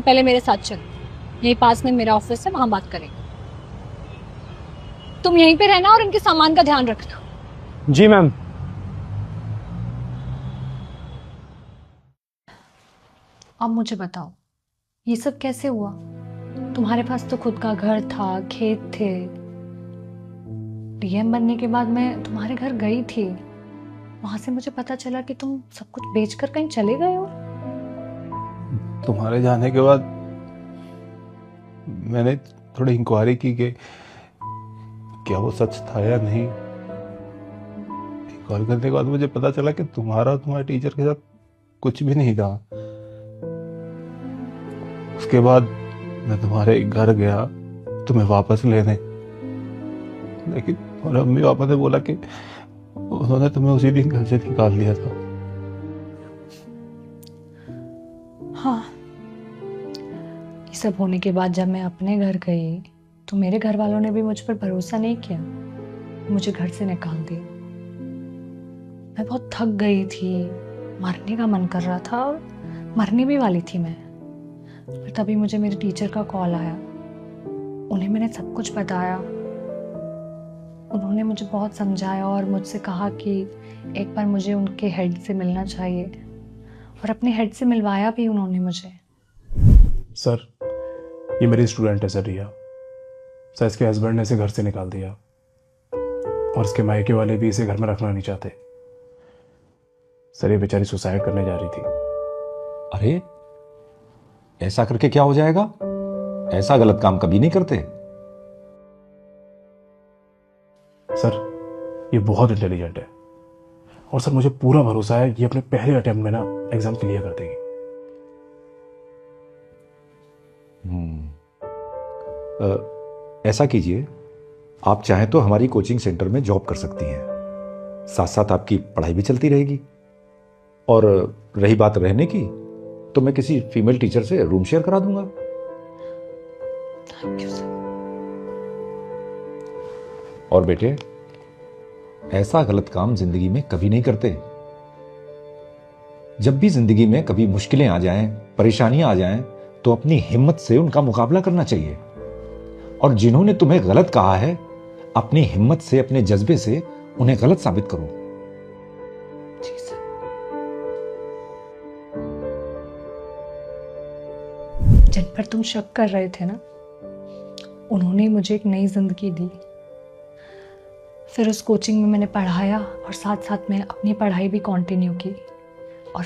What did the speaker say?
पहले मेरे साथ चल, यही पास में मेरा ऑफिस है, वहां बात करेंगे। तुम यहीं पे रहना और इनके सामान का ध्यान रखना। जी मैम। अब मुझे बताओ, ये सब कैसे हुआ? तुम्हारे पास तो खुद का घर था, खेत थे। डीएम बनने के बाद मैं तुम्हारे घर गई थी, वहां से मुझे पता चला कि तुम सब कुछ बेचकर कहीं चले गए हो। तुम्हारे जाने के बाद मैंने थोड़ी इंक्वायरी की कि क्या वो सच था या नहीं। इंक्वायरी करने के बाद मुझे पता चला कि तुम्हारा और तुम्हारे टीचर के साथ कुछ भी नहीं था। उसके बाद मैं तुम्हारे घर गया तुम्हें वापस लेने, लेकिन तुम्हारे मम्मी पापा ने बोला कि उन्होंने तुम्हें उसी दिन घर से निकाल दिया था। हाँ, ये सब होने के बाद जब मैं अपने घर गई तो मेरे घर वालों ने भी मुझ पर भरोसा नहीं किया, मुझे घर से निकाल दिया। मैं बहुत थक गई थी, मरने का मन कर रहा था और मरने भी वाली थी मैं। पर तभी मुझे मेरे टीचर का कॉल आया, उन्हें मैंने सब कुछ बताया। उन्होंने मुझे बहुत समझाया और मुझसे कहा कि एक बार मुझे उनके हेड से मिलना चाहिए, और अपने हेड से मिलवाया भी उन्होंने मुझे। सर, ये मेरी स्टूडेंट है सर रिया। सर, इसके हस्बैंड ने इसे घर से निकाल दिया और इसके मायके वाले भी इसे घर में रखना नहीं चाहते। सर, ये बेचारी सुसाइड करने जा रही थी। अरे, ऐसा करके क्या हो जाएगा? ऐसा गलत काम कभी नहीं करते। सर, ये बहुत इंटेलिजेंट है और सर मुझे पूरा भरोसा है ये अपने पहले अटेम्प्ट में ना एग्जाम क्लियर कर देगी। ऐसा कीजिए, आप चाहें तो हमारी कोचिंग सेंटर में जॉब कर सकती हैं, साथ साथ आपकी पढ़ाई भी चलती रहेगी। और रही बात रहने की, तो मैं किसी फीमेल टीचर से रूम शेयर करा दूंगा। Thank you sir. और बेटे, ऐसा गलत काम जिंदगी में कभी नहीं करते। जब भी जिंदगी में कभी मुश्किलें आ जाएं, परेशानियां आ जाएं, तो अपनी हिम्मत से उनका मुकाबला करना चाहिए। और जिन्होंने तुम्हें गलत कहा है, अपनी हिम्मत से, अपने जज्बे से उन्हें गलत साबित करो। जी सर। जिन पर तुम शक कर रहे थे ना, उन्होंने मुझे एक नई जिंदगी दी। फिर उस कोचिंग में मैंने पढ़ाया और साथ साथ में अपनी पढ़ाई भी कंटिन्यू की, और